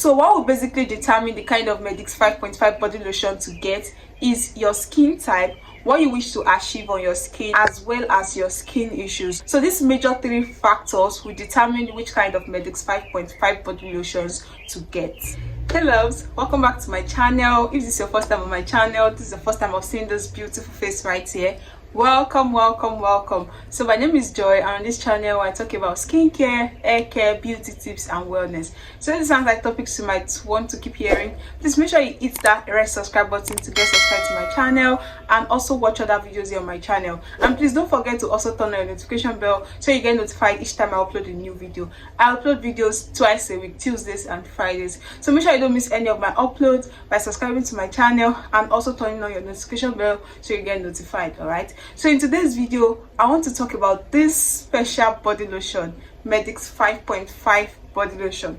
So what will basically determine the kind of Medix 5.5 body lotion to get is your skin type, what you wish to achieve on your skin, as well as your skin issues. So these major three factors will determine which kind of Medix 5.5 body lotions to get. Hey loves, welcome back to my channel. If this is your first time on my channel, this is the first time I've seen this beautiful face right here, welcome. So my name is Joy, and on this channel I talk about skincare, hair care, beauty tips and wellness. So if this sounds like topics you might want to keep hearing, please make sure you hit that red subscribe button to get subscribed to my channel and also watch other videos here on my channel. And please don't forget to also turn on your notification bell so you get notified each time I upload a new video. I upload videos twice a week, Tuesdays and Fridays, so make sure you don't miss any of my uploads by subscribing to my channel and also turning on your notification bell so you get notified. All right, so in today's video I want to talk about this special body lotion, Medix 5.5 body lotion.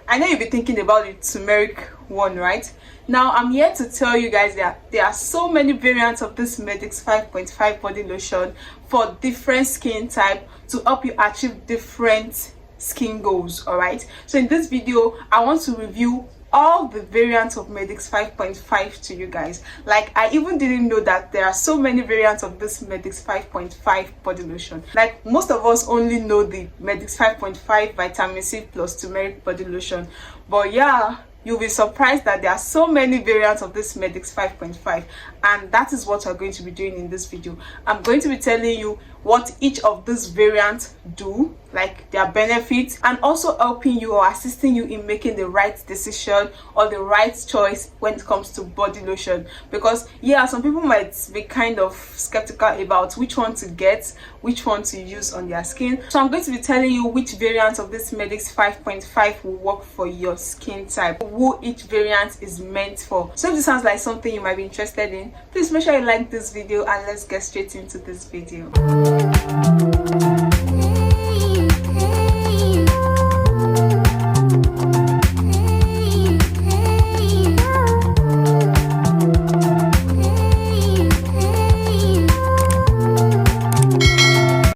I know you'll be thinking about the turmeric one, right? Now I'm here to tell you guys that there are so many variants of this Medix 5.5 body lotion for different skin type to help you achieve different skin goals. All right, so in this video I want to review all the variants of Medix 5.5 to you guys. Like, I even didn't know that there are so many variants of this Medix 5.5 body lotion. Like, most of us only know the Medix 5.5 vitamin C plus turmeric body lotion, but yeah, you'll be surprised that there are so many variants of this Medix 5.5, and that is what we're going to be doing in this video. I'm going to be telling you what each of these variants do, like their benefits, and also helping you or assisting you in making the right decision or the right choice when it comes to body lotion. Because yeah, some people might be kind of skeptical about which one to get, which one to use on their skin. So I'm going to be telling you which variant of this Medix 5.5 will work for your skin type, who each variant is meant for. So if this sounds like something you might be interested in, please make sure you like this video and let's get straight into this video.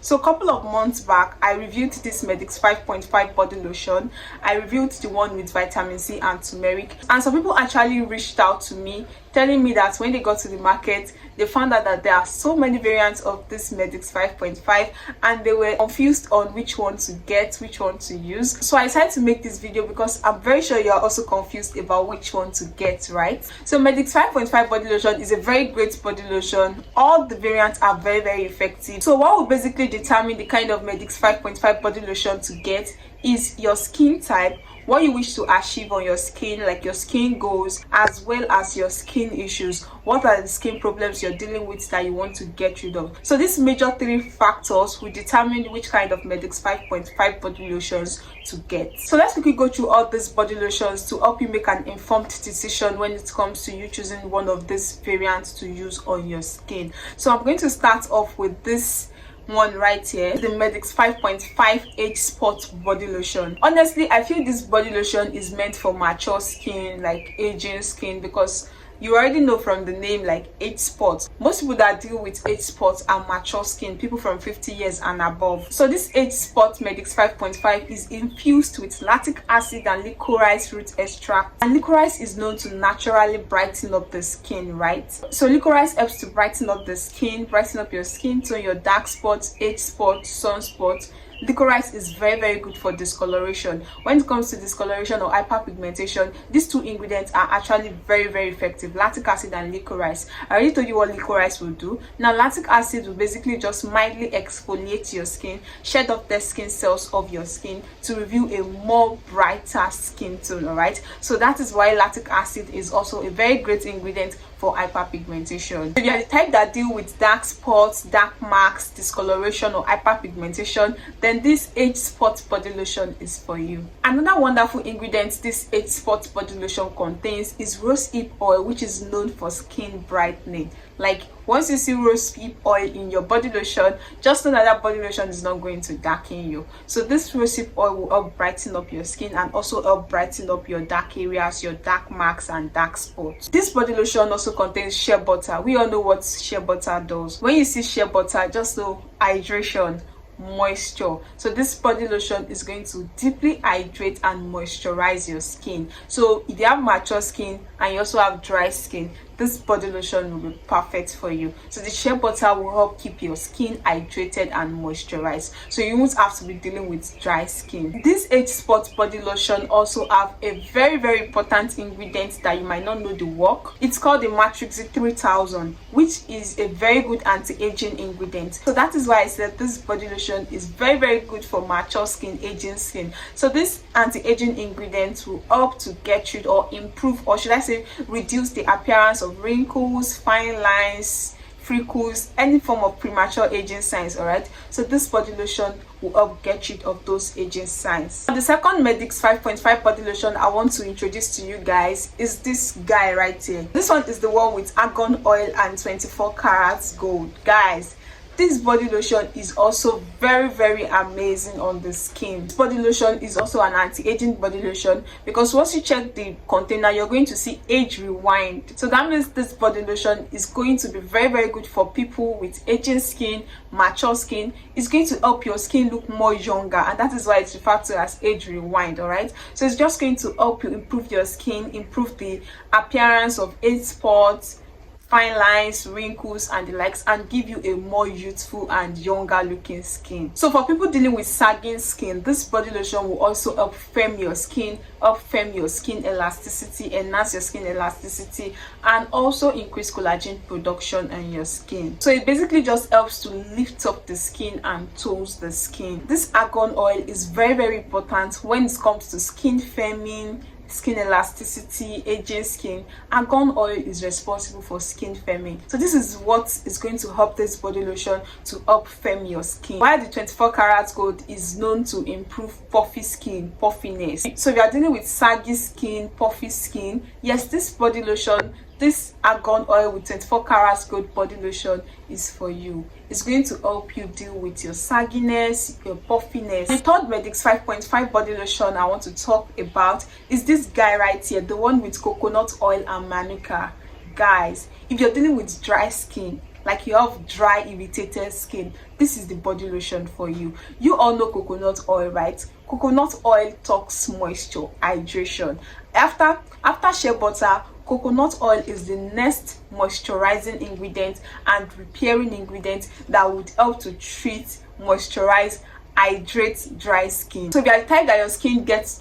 So a couple of months back, I reviewed this Medix 5.5 body lotion. I reviewed the one with vitamin C and turmeric, and some people actually reached out to me telling me that when they got to the market, they found out that there are so many variants of this Medix 5.5 and they were confused on which one to get, which one to use. So I decided to make this video because I'm very sure you are also confused about which one to get, right? So Medix 5.5 body lotion is a very great body lotion. All the variants are very effective. So what will basically determine the kind of Medix 5.5 body lotion to get is your skin type, what you wish to achieve on your skin, like your skin goals, as well as your skin issues. What are the skin problems you're dealing with that you want to get rid of? So these major three factors will determine which kind of Medix 5.5 body lotions to get. So let's quickly go through all these body lotions to help you make an informed decision when it comes to you choosing one of these variants to use on your skin. So I'm going to start off with this one right here, the Medix 5.5 age spot body lotion. Honestly, I feel this body lotion is meant for mature skin, like aging skin, because you already know from the name, like age spots. Most people that deal with age spots are mature skin, people from 50 years and above. So this age spot Medix 5.5 is infused with lactic acid and licorice root extract, and licorice is known to naturally brighten up the skin, right? So licorice helps to brighten up the skin, brighten up your skin tone, your dark spots, age spots, sunspots. Licorice is very good for discoloration. When it comes to discoloration or hyperpigmentation, these two ingredients are actually very effective, lactic acid and licorice. I already told you what licorice will do. Now lactic acid will basically just mildly exfoliate your skin, shed off the skin cells of your skin to reveal a more brighter skin tone. All right, so that is why lactic acid is also a very great ingredient for hyperpigmentation. If you are the type that deal with dark spots, dark marks, discoloration or hyperpigmentation, then this age spot body lotion is for you. Another wonderful ingredient this age spot body lotion contains is rosehip oil, which is known for skin brightening. Like, once you see rosehip oil in your body lotion, just know that that body lotion is not going to darken you. So this rosehip oil will help brighten up your skin and also help brighten up your dark areas, your dark marks and dark spots. This body lotion also contains shea butter. We all know what shea butter does. When you see shea butter, just know hydration, moisture. So this body lotion is going to deeply hydrate and moisturize your skin. So if you have mature skin and you also have dry skin, this body lotion will be perfect for you. So the shea butter will help keep your skin hydrated and moisturized, so you won't have to be dealing with dry skin. This age spot body lotion also have a very important ingredient that you might not know the work. It's called the Matrix 3000, which is a very good anti-aging ingredient. So that is why I said this body lotion is very good for mature skin, aging skin. So this anti-aging ingredient will help to get rid or improve, or should I say reduce, the appearance of wrinkles, fine lines, freckles, any form of premature aging signs. All right, so this body lotion will help get rid of those aging signs. The second Medix 5.5 body lotion I want to introduce to you guys is this guy right here. This one is the one with argan oil and 24 karats gold. Guys, this body lotion is also very amazing on the skin. This body lotion is also an anti-aging body lotion, because once you check the container, you're going to see age rewind. So that means this body lotion is going to be very good for people with aging skin, mature skin. It's going to help your skin look more younger, and that is why it's referred to as age rewind. All right, so it's just going to help you improve your skin, improve the appearance of age spots, fine lines, wrinkles and the likes, and give you a more youthful and younger looking skin. So for people dealing with sagging skin, this body lotion will also help firm your skin, elasticity, enhance your skin elasticity, and also increase collagen production in your skin. So it basically just helps to lift up the skin and tones the skin. This argan oil is very important when it comes to skin firming, skin elasticity, aging skin. Argan oil is responsible for skin firming. So this is what is going to help this body lotion to help firm your skin. While the 24 karat gold is known to improve puffy skin, puffiness. So if you are dealing with saggy skin, puffy skin, yes, this body lotion, this argan oil with 24 karat gold body lotion is for you. It's going to help you deal with your sagginess, your puffiness. The third Medix 5.5 body lotion I want to talk about is this guy right here, the one with coconut oil and Manuka. Guys, if you're dealing with dry skin, like you have dry, irritated skin, this is the body lotion for you. You all know coconut oil, right? Coconut oil talks moisture, hydration. After shea butter, coconut oil is the next moisturizing ingredient and repairing ingredient that would help to treat, moisturize, hydrate dry skin. So if you are the type that your skin gets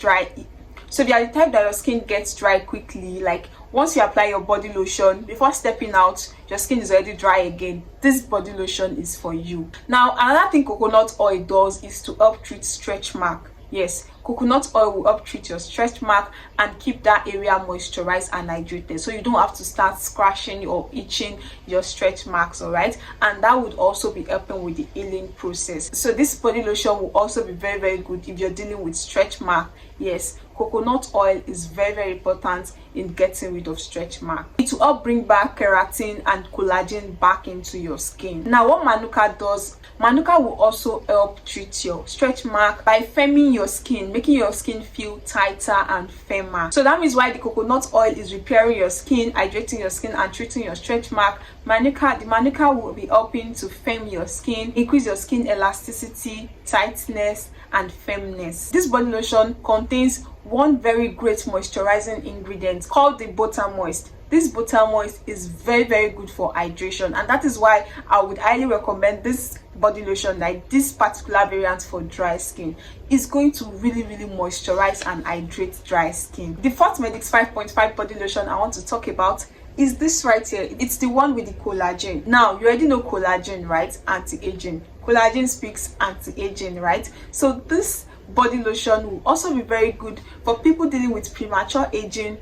dry, quickly, like once you apply your body lotion, before stepping out, your skin is already dry again, this body lotion is for you. Now, another thing coconut oil does is to help treat stretch mark. Yes, coconut oil will help treat your stretch mark and keep that area moisturized and hydrated, so you don't have to start scratching or itching your stretch marks. All right, and that would also be helping with the healing process. So this body lotion will also be very good if you're dealing with stretch mark. Yes, coconut oil is very important in getting rid of stretch mark. It will help bring back keratin and collagen back into your skin. Now, what Manuka does, Manuka will also help treat your stretch mark by firming your skin, making your skin feel tighter and firmer. So that means why the coconut oil is repairing your skin, hydrating your skin and treating your stretch mark, the Manuka will be helping to firm your skin, increase your skin elasticity, tightness and firmness. This body lotion contains one very great moisturizing ingredient called the Butter Moist. This Butter Moist is very good for hydration, and that is why I would highly recommend this body lotion. Like this particular variant for dry skin is going to really moisturize and hydrate dry skin. The fourth Medix 5.5 body lotion I want to talk about is this right here. It's the one with the collagen. Now, you already know collagen, right? Anti-aging. Collagen speaks anti-aging, right? So this body lotion will also be very good for people dealing with premature aging,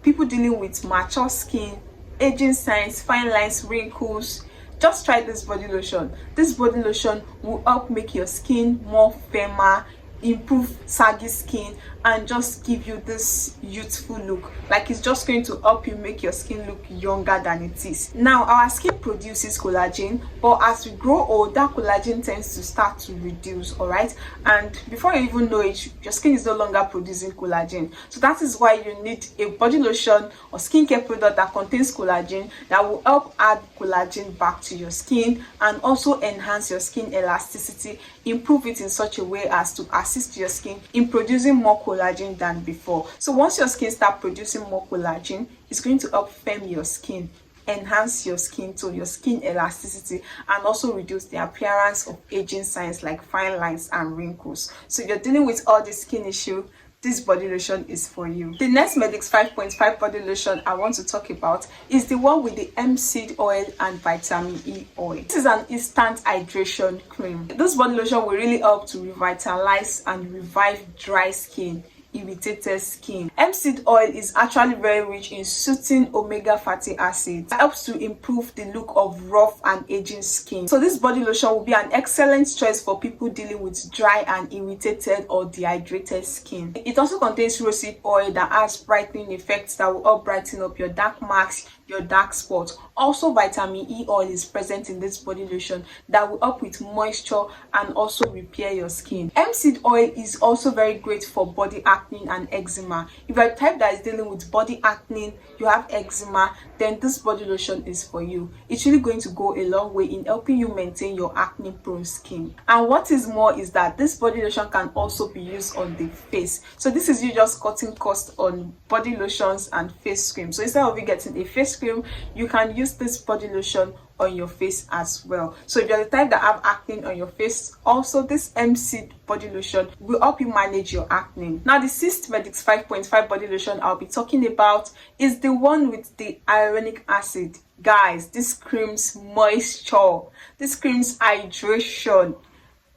people dealing with mature skin, aging signs, fine lines, wrinkles. Just try this body lotion. This body lotion will help make your skin more firmer, improve saggy skin and just give you this youthful look. Like, it's just going to help you make your skin look younger than it is. Now, our skin produces collagen, but as we grow old, that collagen tends to start to reduce, all right? And before you even know it, your skin is no longer producing collagen. So that is why you need a body lotion or skincare product that contains collagen, that will help add collagen back to your skin and also enhance your skin elasticity, improve it in such a way as to assist your skin in producing more collagen than before. So once your skin starts producing more collagen, it's going to help firm your skin, enhance your skin tone, your skin elasticity, and also reduce the appearance of aging signs like fine lines and wrinkles. So if you're dealing with all these skin issues, this body lotion is for you. The next Medix 5.5 body lotion I want to talk about is the one with the hemp seed oil and vitamin E oil. This is an instant hydration cream. This body lotion will really help to revitalize and revive dry skin, irritated skin. Hemp seed oil is actually very rich in soothing omega fatty acids. It helps to improve the look of rough and aging skin. So this body lotion will be an excellent choice for people dealing with dry and irritated or dehydrated skin. It also contains rosehip oil that has brightening effects that will help brighten up your dark marks, your dark spots. Also, vitamin E oil is present in this body lotion that will help with moisture and also repair your skin. Hemp seed oil is also very great for body acne and eczema. If you're a type that is dealing with body acne, you have eczema, then this body lotion is for you. It's really going to go a long way in helping you maintain your acne prone skin. And what is more is that this body lotion can also be used on the face. So this is you just cutting cost on body lotions and face cream. So instead of you getting a face cream, you can use this body lotion on your face as well. So if you're the type that have acne on your face, also this hemp seed body lotion will help you manage your acne. Now, the sixth Medix 5.5 body lotion I'll be talking about is the one with the hyaluronic acid. Guys, this screams moisture, this screams hydration.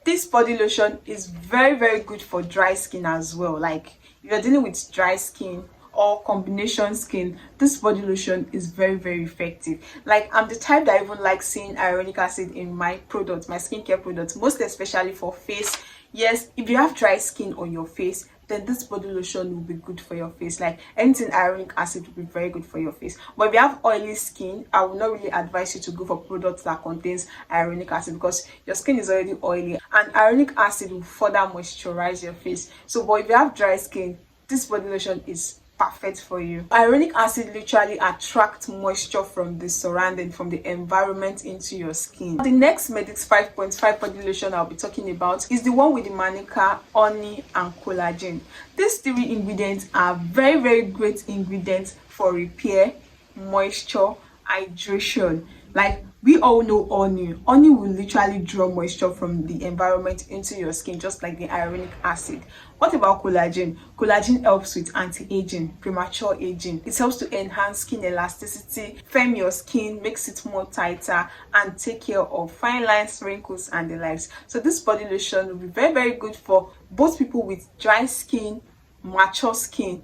This body lotion is very good for dry skin as well. Like, if you're dealing with dry skin or combination skin, this body lotion is very effective. Like, I'm the type that even like seeing hyaluronic acid in my products, my skincare products, most especially for face. Yes, if you have dry skin on your face, then this body lotion will be good for your face. Like, anything hyaluronic acid will be very good for your face. But if you have oily skin, I will not really advise you to go for products that contains hyaluronic acid, because your skin is already oily and hyaluronic acid will further moisturize your face. So, but if you have dry skin, this body lotion is perfect for you. Hyaluronic acid literally attracts moisture from the surrounding, from the environment into your skin. The next Medix 5.5 body lotion I'll be talking about is the one with the Manuka, honey, and collagen. These three ingredients are very great ingredients for repair, moisture, hydration. Like, we all know honey. Honey will literally draw moisture from the environment into your skin, just like the hyaluronic acid. What about collagen? Collagen helps with anti-aging, premature aging. It helps to enhance skin elasticity, firm your skin, makes it more tighter, and take care of fine lines, wrinkles, and the likes. So this body lotion will be very good for both people with dry skin, mature skin.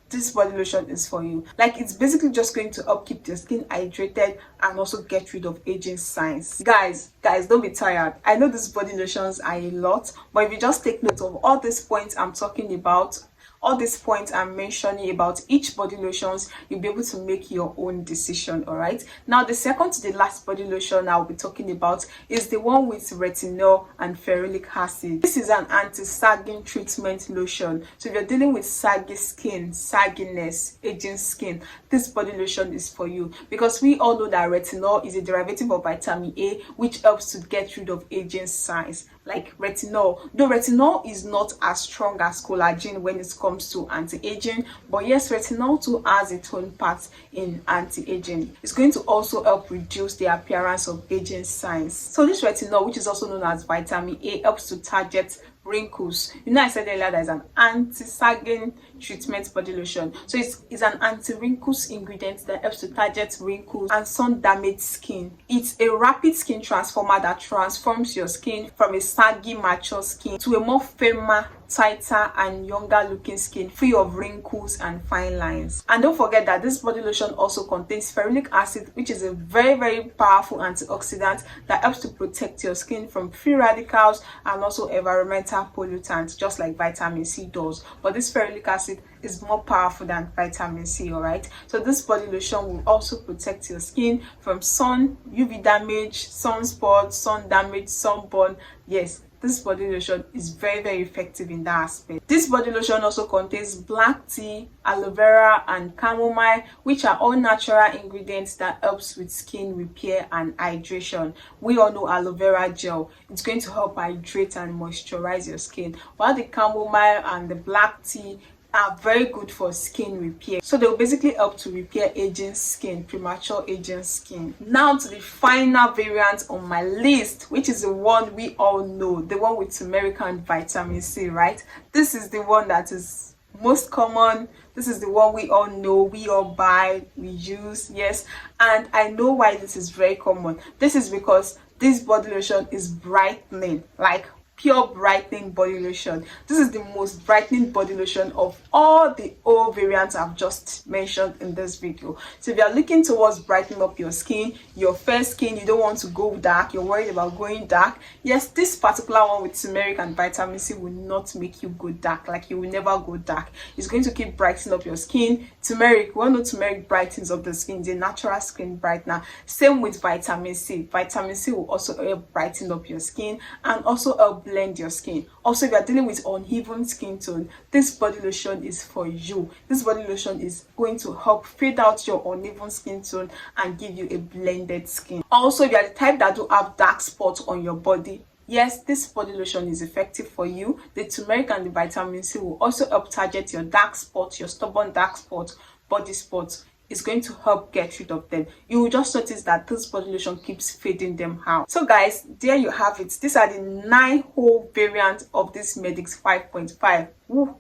This body lotion is for you. Like, it's basically just going to help keep your skin hydrated and also get rid of aging signs. Guys, don't be tired. I know these body lotions are a lot, but if you just take note of all these points I'm talking about, all these points I'm mentioning about each body lotions, you'll be able to make your own decision. All right, now the second to the last body lotion I'll be talking about is the one with retinol and ferulic acid. This is an anti-sagging treatment lotion. So if you're dealing with saggy skin, sagginess, aging skin, this body lotion is for you, because we all know that retinol is a derivative of vitamin A, which helps to get rid of aging signs like retinol. Though retinol is not as strong as collagen when it comes to anti-aging, but yes, retinol too has its own part in anti-aging. It's going to also help reduce the appearance of aging signs. So this retinol, which is also known as vitamin A, helps to target wrinkles. You know, I said earlier that it's an anti-sagging treatment body lotion. So it's an anti-wrinkles ingredient that helps to target wrinkles and sun damaged skin. It's a rapid skin transformer that transforms your skin from a saggy, mature skin to a more firmer, tighter and younger looking skin, free of wrinkles and fine lines. And don't forget that this body lotion also contains ferulic acid, which is a very powerful antioxidant that helps to protect your skin from free radicals and also environmental pollutants, just like vitamin C does. But this ferulic acid is more powerful than vitamin C. All right, so this body lotion will also protect your skin from sun, UV damage, sunspots, sun damage, sunburn. Yes, this body lotion is very effective in that aspect. This body lotion also contains black tea, aloe vera and chamomile, which are all natural ingredients that helps with skin repair and hydration. We all know aloe vera gel, it's going to help hydrate and moisturize your skin, while the chamomile and the black tea are very good for skin repair. So they'll basically help to repair aging skin, premature aging skin. Now to the final variant on my list, which is the one we all know, the one with turmeric and vitamin C, right? This is the one that is most common. This is the one we all know, we all buy, we use, yes. And I know why this is very common. This is because this body lotion is brightening, like pure brightening body lotion. This is the most brightening body lotion of all the old variants I've just mentioned in this video. So if you're looking towards brightening up your skin, your fair skin, you don't want to go dark, you're worried about going dark, yes, this particular one with turmeric and vitamin C will not make you go dark. Like, you will never go dark. It's going to keep brightening up your skin. Turmeric, we all know turmeric brightens up the skin, it's a natural skin brightener. Same with vitamin C. Vitamin C will also help brighten up your skin and also help blend your skin. Also, if you are dealing with uneven skin tone, this body lotion is for you. This body lotion is going to help fade out your uneven skin tone and give you a blended skin. Also, if you are the type that do have dark spots on your body, yes, this body lotion is effective for you. The turmeric and the vitamin C will also help target your dark spots, your stubborn dark spots, body spots. Is going to help get rid of them. You will just notice that this body lotion keeps fading them out. So guys, there you have it. These are the 9 whole variants of this Medix 5.5. Woo,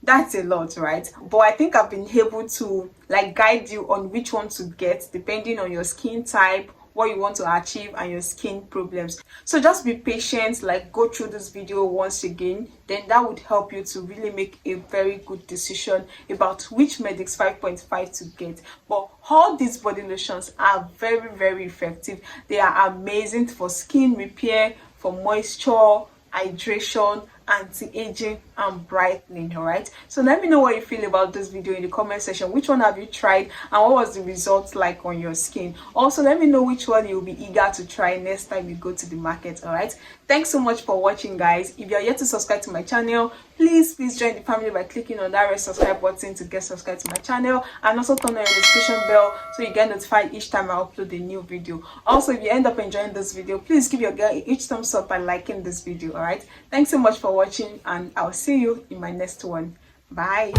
that's a lot, right? But I think I've been able to like guide you on which one to get depending on your skin type, what you want to achieve, and your skin problems. So just be patient, like go through this video once again, then that would help you to really make a very good decision about which Medix 5.5 to get. But all these body lotions are very effective. They are amazing for skin repair, for moisture, hydration, anti-aging and brightening. All right, so let me know what you feel about this video in the comment section. Which one have you tried and what was the results like on your skin? Also, let me know which one you'll be eager to try next time you go to the market. All right, thanks so much for watching, guys. If you're yet to subscribe to my channel, please join the family by clicking on that red subscribe button to get subscribed to my channel, and also turn on your notification bell so you get notified each time I upload a new video. Also, if you end up enjoying this video, please give your girl a huge thumbs up by liking this video. All right, thanks so much for watching, and I'll see you in my next one. Bye.